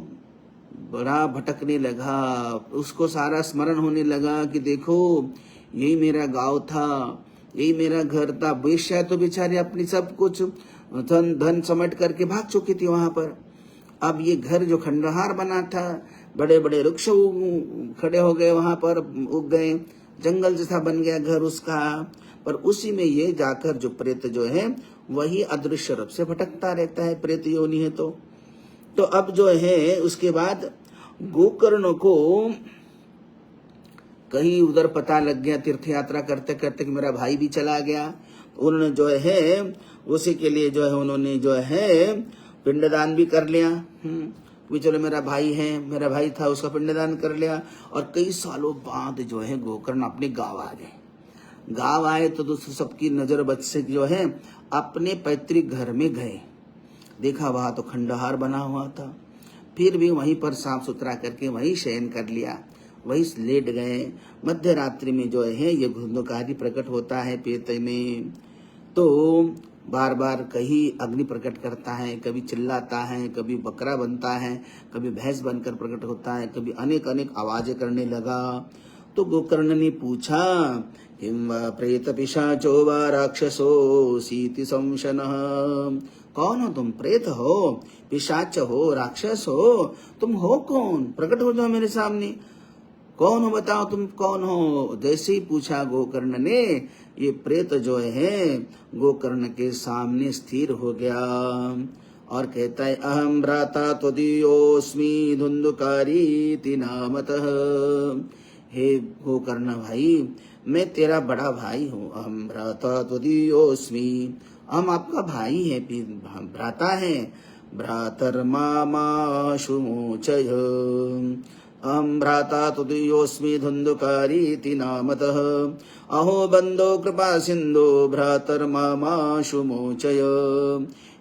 बड़ा भटकने लगा, उसको सारा स्मरण होने लगा कि देखो यही मेरा गांव था, यही मेरा घर था। वेश्या तो बेचारी अपनी सब कुछ धन समेट करके भाग चुकी थी वहां पर, अब ये घर जो खंडहार बना था, बड़े बड़े वृक्ष खड़े हो गए वहां पर, उग गए, जंगल जैसा बन गया घर उसका, पर उसी में ये जाकर जो प्रेत जो है वही अदृश्य रूप से भटकता रहता है, प्रेत योनि है। तो अब जो है उसके बाद गोकर्ण को कहीं उधर पता लग गया तीर्थ यात्रा करते करते कि मेरा भाई भी चला गया, तो उन्होंने जो है उसी के लिए जो है उन्होंने जो है पिंडदान भी कर लिया। भी चलो मेरा भाई है, मेरा भाई था, उसका पिंडदान कर लिया। और कई सालों बाद जो है गोकर्ण अपने गांव आ गए। गांव आए तो दूसरी सबकी नजर बच से जो है अपने पैतृक घर में गए, देखा वहां तो खंडहार बना हुआ था, फिर भी वहीं पर साफ सुथरा करके वहीं शयन कर लिया, वहीं लेट गए। मध्य रात्रि में जो है ये धुंधुकारी प्रकट होता है पेट में, तो बार बार कहीं अग्नि प्रकट करता है, कभी चिल्लाता है, कभी बकरा बनता है, कभी भैंस बनकर प्रकट होता है, कभी अनेक अनेक आवाजें करने लगा। तो गोकर्ण ने पूछा, हिम प्रेत पिशाचो वा राक्षसो सीति संशनः, कौन हो तुम? प्रेत हो, पिशाच हो, राक्षस हो, तुम हो कौन? प्रकट हो जाओ मेरे सामने, कौन हो बताओ तुम कौन हो? जैसे ही पूछा गोकर्ण ने, ये प्रेत जो है गोकर्ण के सामने स्थिर हो गया और कहता है, अहम भ्राता त्वदीयोस्मि धुंधुकारी नामतः, हे गोकर्ण भाई मैं तेरा बड़ा भाई हूँ, अहम भ्राता त्वदीयोस्मि, हम आपका भाई है, भ्राता है, भ्रातर्माशु मोचय, अहम भ्राता तुदीयोस्मि धुंधुकारी नामतः, अहो बंधो कृपा सिंधु भ्रातर्माशु मोचय,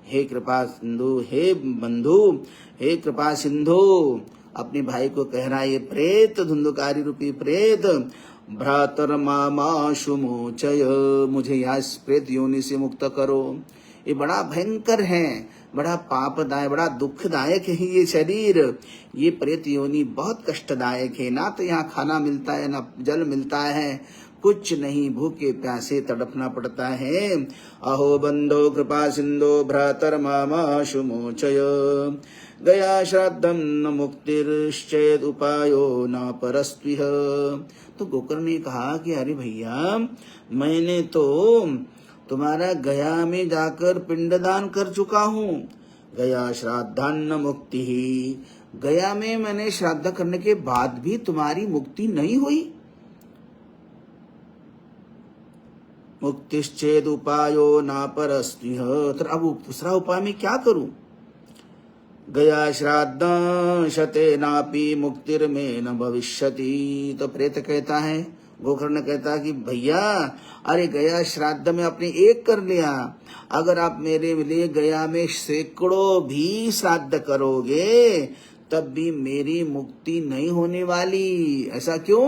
हे कृपा सिंधु, हे बंधु, हे कृपा सिंधु, अपने भाई को कह रहा है, ये प्रेत धुंधुकारी रूपी प्रेत, भ्रातर्माशु मोचय, मुझे यहाँ प्रेत योनि से मुक्त करो। ये बड़ा भयंकर है, बड़ा पापदायक, बड़ा दुखदायक है ये शरीर, ये प्रेत योनि बहुत कष्टदायक है। ना तो यहाँ खाना मिलता है, ना जल मिलता है, कुछ नहीं, भूखे प्यासे तड़पना पड़ता है। अहो बंधो कृपा सिंधो भ्रातर्माशु मोचय, गया श्राद्धम न मुक्तिश्चेद उपायो न परस्त्विह। तो गोकर्ण ने कहा कि अरे भैया, मैंने तो तुम्हारा गया में जाकर पिंडदान कर चुका हूँ। गया श्राद्धान्न मुक्ति ही, गया में मैंने श्राद्ध करने के बाद भी तुम्हारी मुक्ति नहीं हुई। मुक्तिश्चेद उपायो न परस्त्विह, तो अब दूसरा उपाय में क्या करूं? गया श्राद्ध शते नापि मुक्तिर्मे न भविष्यति। तो प्रेत कहता है, गोकर्ण कहता है कि भैया, अरे गया श्राद्ध में आपने एक कर लिया, अगर आप मेरे लिए गया में सैकड़ों भी श्राद्ध करोगे तब भी मेरी मुक्ति नहीं होने वाली। ऐसा क्यों?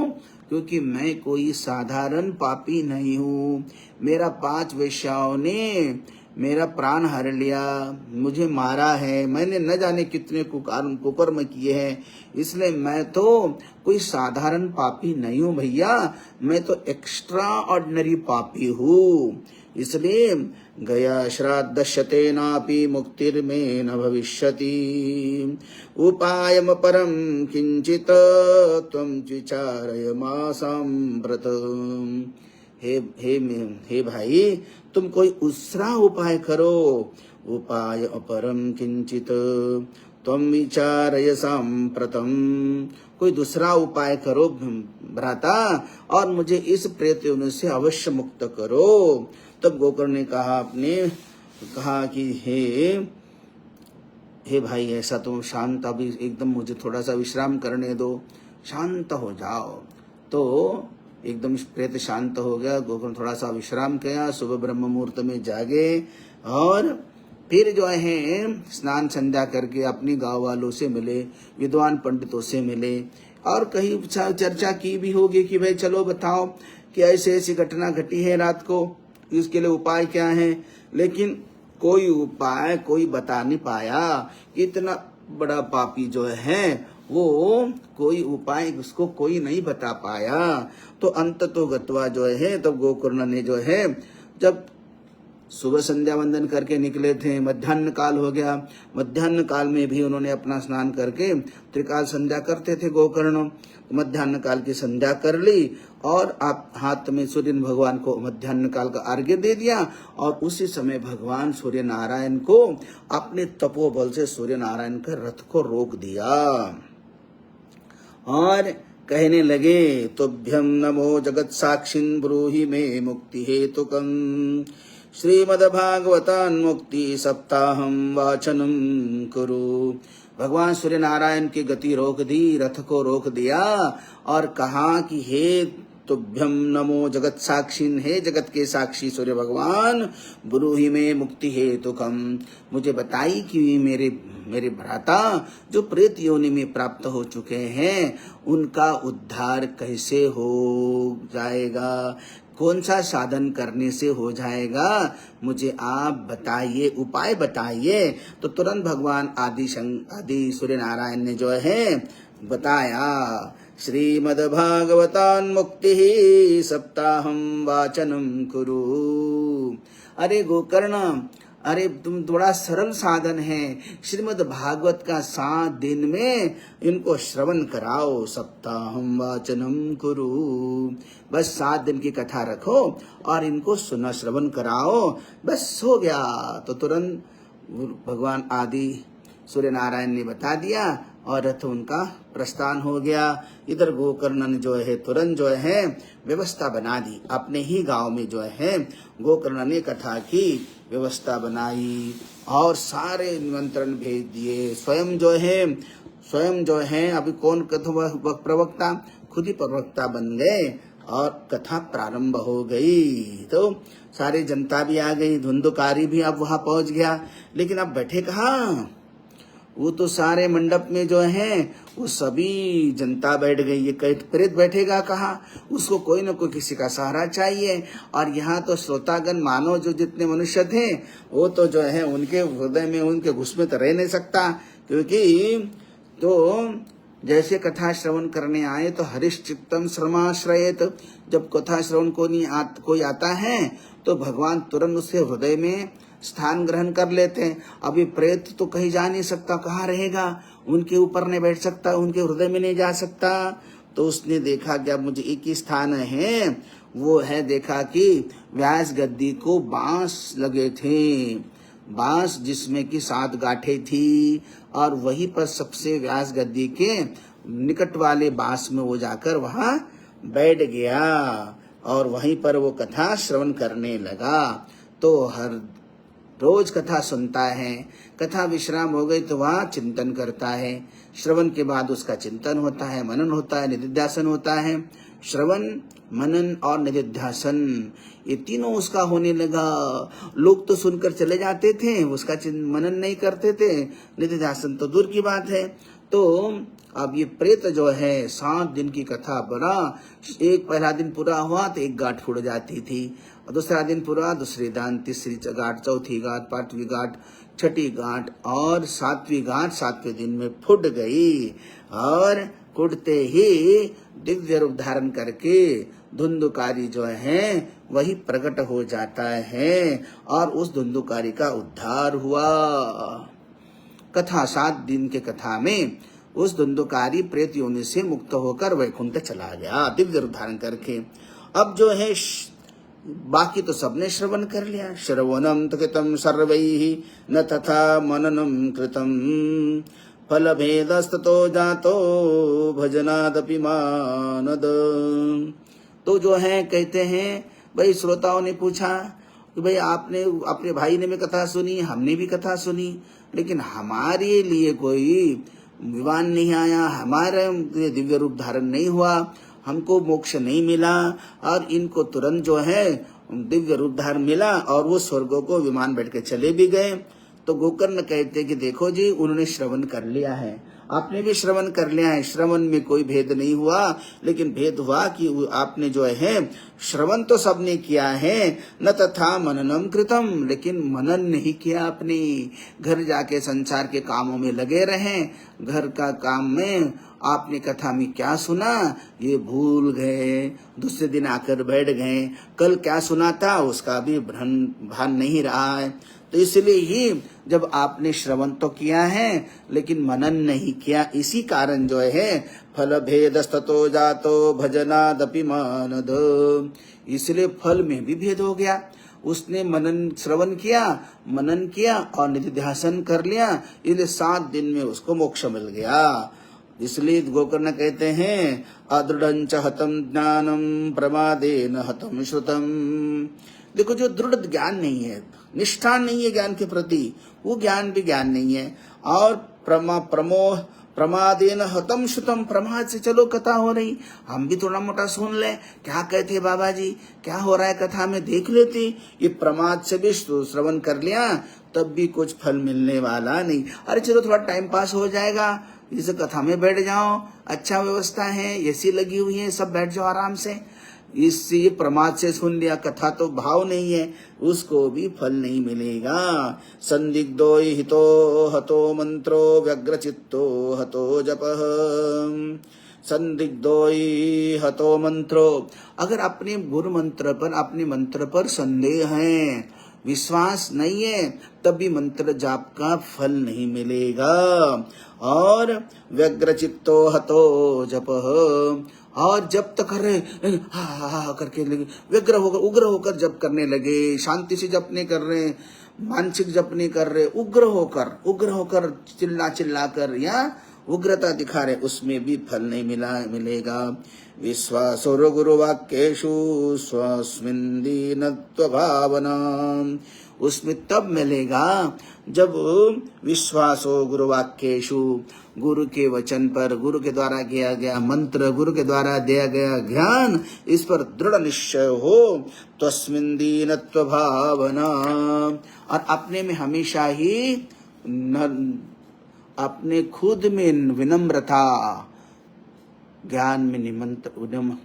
क्योंकि मैं कोई साधारण पापी नहीं हूँ। मेरा 5 वेश्याओं ने मेरा प्राण हर लिया, मुझे मारा है, मैंने न जाने कितने कुकर्म किए हैं, इसलिए मैं तो कोई साधारण पापी नहीं हूँ भैया, मैं तो एक्स्ट्रा ऑर्डिनरी पापी हूँ। इसलिए गया श्राद्धशते नापि मुक्तिर्मे न भविष्यति, उपायम परम किंचित त्वं विचारय मासाम्प्रत। हे भाई, तुम कोई दूसरा उपाय करो। उपाय अपरम किंचित त्वं विचारय सांप्रतम, कोई दूसरा उपाय करो भ्राता, और मुझे इस प्रेत योनि से अवश्य मुक्त करो। तब गोकर्ण ने कहा कि हे भाई, ऐसा तो शांत, अभी एकदम मुझे थोड़ा सा विश्राम करने दो, शांत हो जाओ। तो एकदम प्रेत शांत हो गया। गोकर्ण थोड़ा सा विश्राम किया, सुबह ब्रह्म मुहूर्त में जागे और फिर जो है स्नान संध्या करके अपनी गांव वालों से मिले, विद्वान पंडितों से मिले, और कहीं चर्चा की भी होगी कि भाई चलो बताओ कि ऐसे ऐसी घटना घटी है रात को, इसके लिए उपाय क्या है। लेकिन कोई उपाय कोई बता नहीं पाया। इतना बड़ा पापी जो है वो कोई उपाय उसको कोई नहीं बता पाया। तो अंत तो गत्वा जो है, तब गोकर्ण ने जो है, जब सुबह संध्या वंदन करके निकले थे, मध्याह्न काल हो गया, मध्याह्न काल में भी उन्होंने अपना स्नान करके त्रिकाल संध्या करते थे गोकर्ण। मध्याह्न काल की संध्या कर ली और आप हाथ में सूर्य भगवान को मध्याह्न काल का अर्घ्य दे दिया, और उसी समय भगवान सूर्य नारायण को अपने तपोबल से सूर्य नारायण के रथ को रोक दिया और कहने लगे, तुभ्यं नमो जगत साक्षिन् ब्रूहि मे मुक्ति हेतुकं, श्रीमद्भागवतान् मुक्ति सप्ताहं वाचनं कुरु। भगवान सूर्य नारायण की गति रोक दी, रथ को रोक दिया और कहा कि हे तुभ्यं नमो जगत साक्षिन्, हे जगत के साक्षी सूर्य भगवान, ब्रूहि मे मुक्ति हेतुकं, मुझे बताई कि मेरे भ्राता जो प्रेत योनि में प्राप्त हो चुके हैं उनका उद्धार कैसे हो जाएगा, कौन सा साधन करने से हो जाएगा, मुझे आप बताइए, उपाय बताइए। तो तुरंत भगवान आदि सूर्य नारायण ने जो है बताया, श्रीमद्भागवतान् मुक्ति सप्ताहं वाचनं कुरु। अरे गोकर्ण, अरे तुम थोड़ा सरल साधन है, श्रीमद् भागवत का 7 दिन में इनको श्रवण कराओ, सप्ताहं वाचनं कुरु, बस 7 दिन की कथा रखो और इनको सुना श्रवण कराओ, बस हो गया। तो तुरंत भगवान आदि सूर्य नारायण ने बता दिया और रथ उनका प्रस्थान हो गया। इधर गोकर्ण ने जो है तुरंत जो है व्यवस्था बना दी, अपने ही गांव में जो है गोकर्ण ने कथा की व्यवस्था बनाई और सारे निमंत्रण भेज दिए। स्वयं जो है अभी कौन कथा प्रवक्ता, खुद ही प्रवक्ता बन गए और कथा प्रारंभ हो गई। तो सारी जनता भी आ गई, धुंधुकारी भी अब वहां पहुंच गया, लेकिन अब बैठे कहाँ, वो तो सारे मंडप में जो है वो सभी जनता बैठ गई, ये प्रेत बैठेगा कहाँ, उसको कोई न कोई किसी का सहारा चाहिए। और यहाँ तो श्रोतागण मानव जो जितने मनुष्य थे वो तो जो है उनके हृदय में उनके घुस में तो रह नहीं सकता, क्योंकि तो जैसे कथा श्रवण करने आए तो हरिश्चित्तम श्रमाश्रयेत, जब कथा श्रवण कोई आता है तो भगवान तुरंत उसके हृदय में स्थान ग्रहण कर लेते हैं। अभी प्रेत तो कहीं जा नहीं सकता, कहाँ रहेगा, उनके ऊपर नहीं बैठ सकता, उनके हृदय में नहीं जा सकता। तो उसने देखा कि अब मुझे एक ही स्थान है, वो है, देखा कि व्यास गद्दी को बांस लगे थे, बांस जिसमें कि 7 गांठें थी, और वहीं पर सबसे व्यास गद्दी के निकट वाले बांस में वो जाकर वहां बैठ गया और वहीं पर वो कथा श्रवण करने लगा। तो हर रोज कथा सुनता है, कथा विश्राम हो गई तो वहाँ चिंतन करता है, श्रवण के बाद उसका चिंतन होता है, मनन होता है, निधिध्यासन होता है। श्रवण, मनन और निधिध्यासन ये तीनों उसका होने लगा। लोग तो सुनकर चले जाते थे, उसका मनन नहीं करते थे, निधिध्यासन तो दूर की बात है। तो अब ये प्रेत जो है 7 दिन की कथा बना, एक पहला दिन पूरा हुआ तो एक गांठ फूट जाती थी, और दूसरा दिन पूरा, दूसरी दान, तीसरी गांठ, चौथी गांठ, 5वीं गांठ, 6ठी गांठ और 7वीं गांठ 7वें दिन में फूट गई। और फूटते ही दिव्य रूप धारण करके धुंधुकारी जो है वही प्रकट हो जाता है और उस धुंधुकारी का उद्धार हुआ। कथा 7 दिन के कथा में उस धुंधुकारी प्रेत योनि से मुक्त होकर वैकुंठ चला गया दिव्य रूप धारण करके। अब जो है बाकी तो सबने श्रवण कर लिया। श्रवणम कृतम सर्वैहि न तथा मननम कृतम, फल भेदस्ततो जातो भजनादपि मानद। तो जो है कहते हैं, भाई श्रोताओं ने पूछा कि भाई आपने अपने भाई ने भी कथा सुनी, हमने भी कथा सुनी, लेकिन हमारे लिए कोई विमान नहीं आया, हमारे दिव्य रूप धारण नहीं हुआ, हमको मोक्ष नहीं मिला, और इनको तुरंत जो है दिव्य रूप धारण मिला और वो स्वर्गों को विमान बैठ के चले भी गए। तो गोकर्ण कहते कि देखो जी, उन्होंने श्रवण कर लिया है, आपने भी श्रवण कर लिया है, श्रवण में कोई भेद नहीं हुआ, लेकिन भेद हुआ कि आपने जो है श्रवण तो सबने किया है, न तथा मननम कृतम, लेकिन मनन नहीं किया आपने। घर जाके संसार के कामों में लगे रहे, घर का काम में आपने कथा में क्या सुना ये भूल गए, दूसरे दिन आकर बैठ गए, कल क्या सुना था उसका भी भान नहीं रहा है। तो इसलिए ही जब आपने श्रवण तो किया है लेकिन मनन नहीं किया, इसी कारण जो है फल भेदस्ततो जातो भजनादपि मानद, इसलिए फल में भी भेद हो गया। उसने श्रवण किया, मनन किया और निधिध्यासन कर लिया, इसलिए 7 दिन में उसको मोक्ष मिल गया। इसलिए गोकर्ण कहते हैं अदृढ़ं च हतम ज्ञानम प्रमादेन हतम श्रुतम। देखो, जो दृढ़ ज्ञान नहीं है, निष्ठा नहीं है ज्ञान के प्रति, वो ज्ञान भी ज्ञान नहीं है। और प्रमादेन हतम श्रुतम, प्रमाद से चलो कथा हो रही, हम भी थोड़ा मोटा सुन ले, क्या कहते बाबा जी, क्या हो रहा है कथा में देख लेते। ये प्रमाद से भी श्रवण कर लिया तब भी कुछ फल मिलने वाला नहीं। अरे चलो थोड़ा टाइम पास हो जाएगा, इस कथा में बैठ जाओ, अच्छा व्यवस्था है, एसी लगी हुई है, सब बैठ जाओ आराम से। इससे प्रमाद से सुन लिया, कथा तो भाव नहीं है, उसको भी फल नहीं मिलेगा। संदिग्धो हितो हतो मंत्रो व्यग्रचित्तो हतो जपः, संदिग्धो हतो मंत्रो, अगर अपने गुरु मंत्र पर, अपने मंत्र पर संदेह है, विश्वास नहीं है, तब भी मंत्र जाप का फल नहीं मिलेगा। और व्यग्रचित्तो हतो जपः, और जब तक कर रहे हा करके लगे, व्यग्र होकर उग्र होकर जप करने लगे, शांति से जप नहीं कर रहे, मानसिक जप नहीं कर रहे, उग्र होकर चिल्ला चिल्ला कर या उग्रता दिखा रहे, उसमें भी फल नहीं मिलेगा। विश्वासो गुरुवाक्येषु स्वस्मिन् दीनत्व भावना, उसमें तब मिलेगा जब विश्वासो गुरुवाक्येषु, गुरु के वचन पर, गुरु के द्वारा किया गया मंत्र, गुरु के द्वारा दिया गया ज्ञान, इस पर दृढ़ निश्चय हो। तस्मिन् दीनत्व भावना, और अपने में हमेशा ही अपने खुद में विनम्रता, ज्ञान में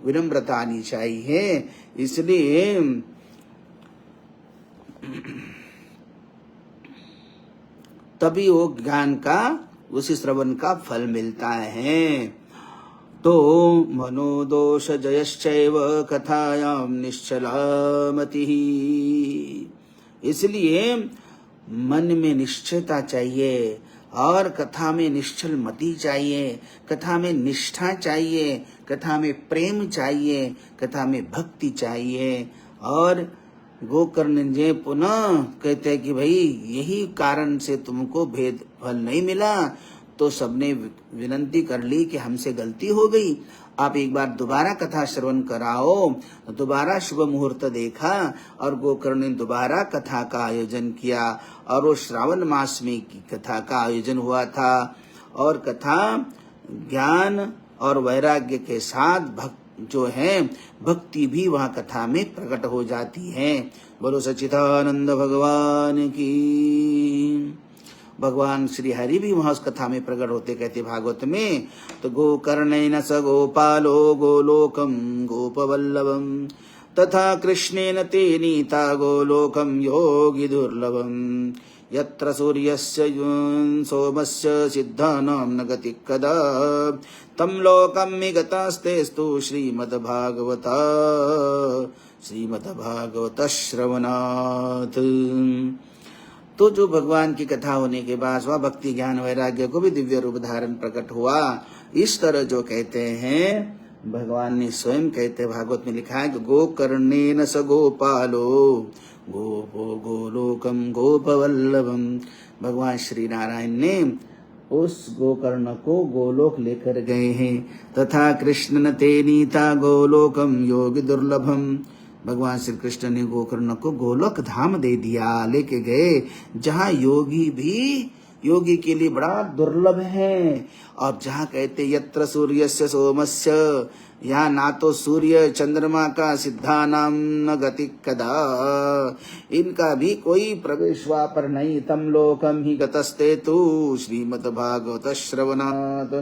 विनम्रता आनी चाहिए। इसलिए तभी वो ज्ञान का उसी श्रवण का फल मिलता है। तो मनोदोष जयश्चैव कथायां निश्चला मतिः। इसलिए मन में निश्चयता चाहिए और कथा में निश्चल मति चाहिए, कथा में निष्ठा चाहिए, कथा में प्रेम चाहिए, कथा में भक्ति चाहिए। और गोकर्ण जी पुनः कहते हैं कि भाई यही कारण से तुमको भेद फल नहीं मिला। तो सबने विनती कर ली कि हमसे गलती हो गई, आप एक बार दोबारा कथा श्रवण कराओ। दोबारा शुभ मुहूर्त देखा और गोकर्ण ने दोबारा कथा का आयोजन किया और वो श्रावण मास में की कथा का आयोजन हुआ था। और कथा ज्ञान और वैराग्य के साथ जो है भक्ति भी वहाँ कथा में प्रकट हो जाती है। बोलो सच्चिदानंद भगवान की। भगवान श्री हरि भी वहां उस कथा में प्रकट होते, कहते भागवत में। तो गोकर्णेन स गोपालो गोलोकम गोपवल्लभम तथा कृष्णेन ते नीता गोलोकम योगी दुर्लभम यत्र सूर्यस्य सोमस्य सिद्धानां न गति कदा तम लोकम गतास्तेस्तु श्रीमद्भागवत श्रवणात्। तो जो भगवान की कथा होने के बाद वह भक्ति ज्ञान वैराग्य को भी दिव्य रूप धारण प्रकट हुआ। इस तरह जो कहते हैं भगवान ने स्वयं कहते भागवत में लिखा है कि गोकर्णेन स गोपालो गोपो गोलोकम गोपवल्लभम। भगवान श्री नारायण ने उस गोकर्ण को गोलोक लेकर गए हैं। तथा कृष्ण न ते नीता गोलोकम योगी दुर्लभम। भगवान श्री कृष्ण ने गोकर्ण को गोलोक धाम दे दिया, लेके गए जहाँ योगी के लिए बड़ा दुर्लभ है। और जहाँ कहते यत्र सूर्यस्य सोमस्य, यहाँ ना तो सूर्य चंद्रमा का सिद्धानाम न गति कदा, इनका भी कोई प्रवेश वहाँ पर नहीं। तम लोकम ही गतस्ते तु श्रीमद्भागवत श्रवणात्।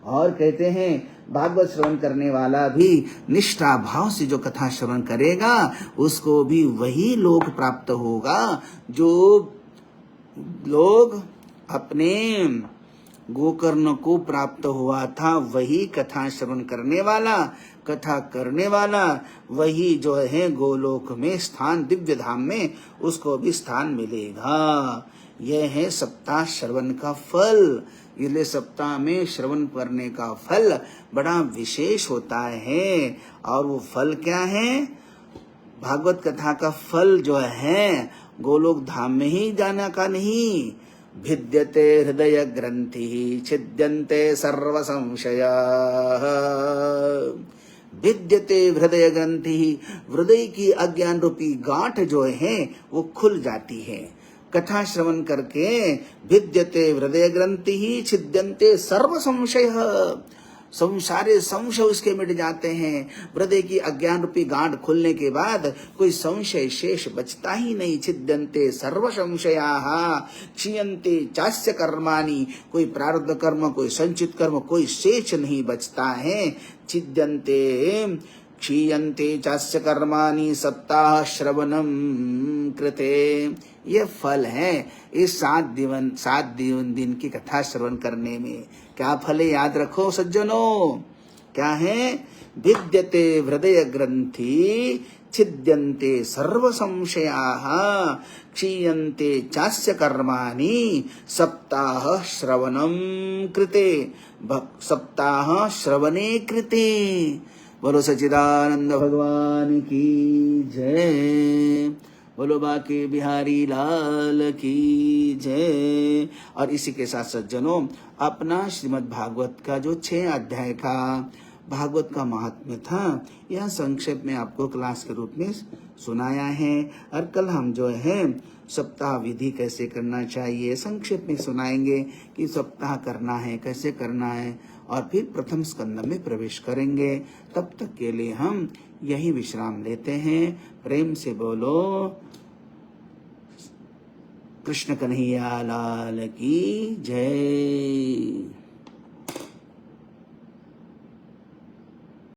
और कहते हैं भागवत श्रवण करने वाला भी निष्ठा भाव से जो कथा श्रवण करेगा उसको भी वही लोक प्राप्त होगा जो लोग अपने गोकर्ण को प्राप्त हुआ था। वही कथा श्रवण करने वाला, कथा करने वाला वही जो है गोलोक में स्थान, दिव्य धाम में उसको भी स्थान मिलेगा। यह है सप्ताह श्रवण का फल। इसलिए सप्ताह में श्रवण करने का फल बड़ा विशेष होता है। और वो फल क्या है? भागवत कथा का फल जो है गोलोक धाम में ही जाना का नहीं। भिद्यते हृदय ग्रंथि छिद्यन्ते सर्व संशया। भिद्यते हृदय ग्रंथि, हृदय की अज्ञान रूपी गांठ जो है वो खुल जाती है कथा श्रवण करके। भिद्यते हृदय ग्रंथि ही छिद्यन्ते सर्व संशय, सारे संशय उसके मिट जाते हैं। हृदय की अज्ञान रूपी गांठ खुलने के बाद कोई संशय शेष बचता ही नहीं। छिद्यन्ते सर्व संशयाः क्षीयन्ते चास्य कर्माणि, कोई प्रारब्ध कर्म, कोई संचित कर्म, कोई शेष नहीं बचता है। छिद्यन्ते क्षीयन्ते चास्य कर्माणि सप्ताह श्रवणम कृते। ये फल है इस 7 दिन की कथा श्रवण करने में। क्या फल है याद रखो सज्जनों, क्या है? भिद्यते हृदय ग्रंथि छिद्यन्ते सर्व संशयाः क्षीयन्ते चास्य कर्माणि सप्ताह श्रवणम कृते। सप्ताह श्रवणे कृते। बोलो सच्चिदानंद भगवान की जय। बोलो बाके बिहारी लाल की जय। और इसी के साथ सज्जनों अपना श्रीमद् भागवत का जो 6 अध्याय का भागवत का महात्म्य था यह संक्षेप में आपको क्लास के रूप में सुनाया है। और कल हम जो है सप्ताह विधि कैसे करना चाहिए संक्षेप में सुनाएंगे कि सप्ताह करना है कैसे करना है, और फिर प्रथम स्कंद में प्रवेश करेंगे। तब तक के लिए हम यही विश्राम लेते हैं। प्रेम से बोलो कृष्ण कन्हैया लाल की जय।